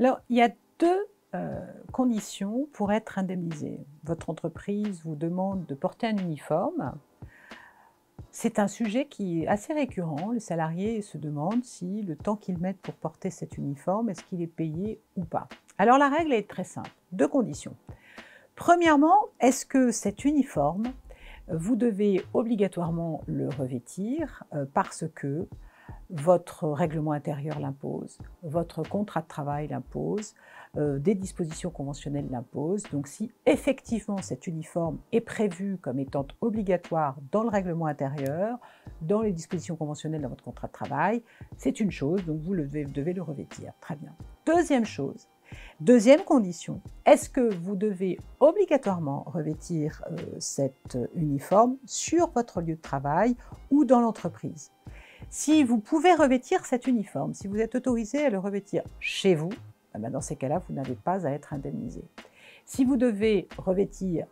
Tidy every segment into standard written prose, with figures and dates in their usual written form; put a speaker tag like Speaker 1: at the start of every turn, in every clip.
Speaker 1: Alors, il y a 2 conditions pour être indemnisé. Votre entreprise vous demande de porter un uniforme. C'est un sujet qui est assez récurrent. Le salarié se demande si le temps qu'il met pour porter cet uniforme, est-ce qu'il est payé ou pas? Alors la règle est très simple, 2 conditions. Premièrement, est-ce que cet uniforme, vous devez obligatoirement le revêtir, parce que votre règlement intérieur l'impose, votre contrat de travail l'impose, des dispositions conventionnelles l'imposent. Donc si effectivement cet uniforme est prévu comme étant obligatoire dans le règlement intérieur, dans les dispositions conventionnelles de votre contrat de travail, c'est une chose, donc vous devez le revêtir. Très bien. Deuxième chose, deuxième condition, est-ce que vous devez obligatoirement revêtir cet uniforme sur votre lieu de travail ou dans l'entreprise? Si vous pouvez revêtir cet uniforme, si vous êtes autorisé à le revêtir chez vous, eh bien dans ces cas-là, vous n'avez pas à être indemnisé. Si vous devez revêtir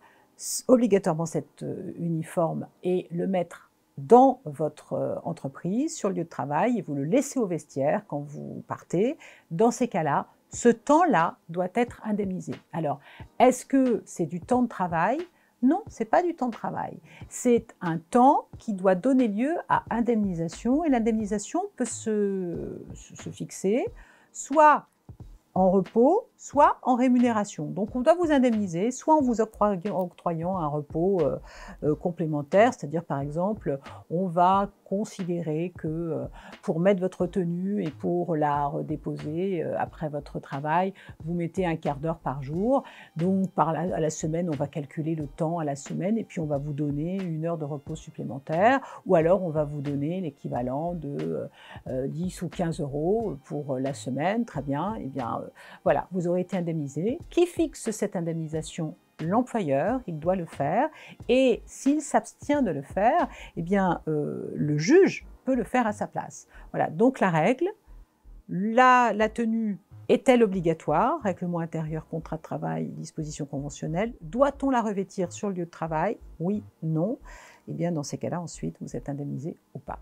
Speaker 1: obligatoirement cet uniforme et le mettre dans votre entreprise, sur le lieu de travail, et vous le laissez au vestiaire quand vous partez, dans ces cas-là, ce temps-là doit être indemnisé. Alors, est-ce que c'est du temps de travail? Non, ce n'est pas du temps de travail. C'est un temps qui doit donner lieu à indemnisation, et l'indemnisation peut se fixer soit en repos, soit en rémunération. Donc on doit vous indemniser, soit en vous octroyant un repos complémentaire, c'est-à-dire par exemple, on va considérer que pour mettre votre tenue et pour la redéposer après votre travail, vous mettez un quart d'heure par jour. Donc à la semaine, on va calculer le temps à la semaine et puis on va vous donner 1 heure de repos supplémentaire, ou alors on va vous donner l'équivalent de 10 ou 15 € pour la semaine. Très bien, et bien voilà, vous aurez été indemnisé. Qui fixe cette indemnisation? L'employeur, il doit le faire, et s'il s'abstient de le faire, eh bien, le juge peut le faire à sa place. Voilà, donc la règle, la tenue est-elle obligatoire? Règlement intérieur, contrat de travail, disposition conventionnelle. Doit-on la revêtir sur le lieu de travail? Oui, non. Eh bien, dans ces cas-là, ensuite, vous êtes indemnisé ou pas.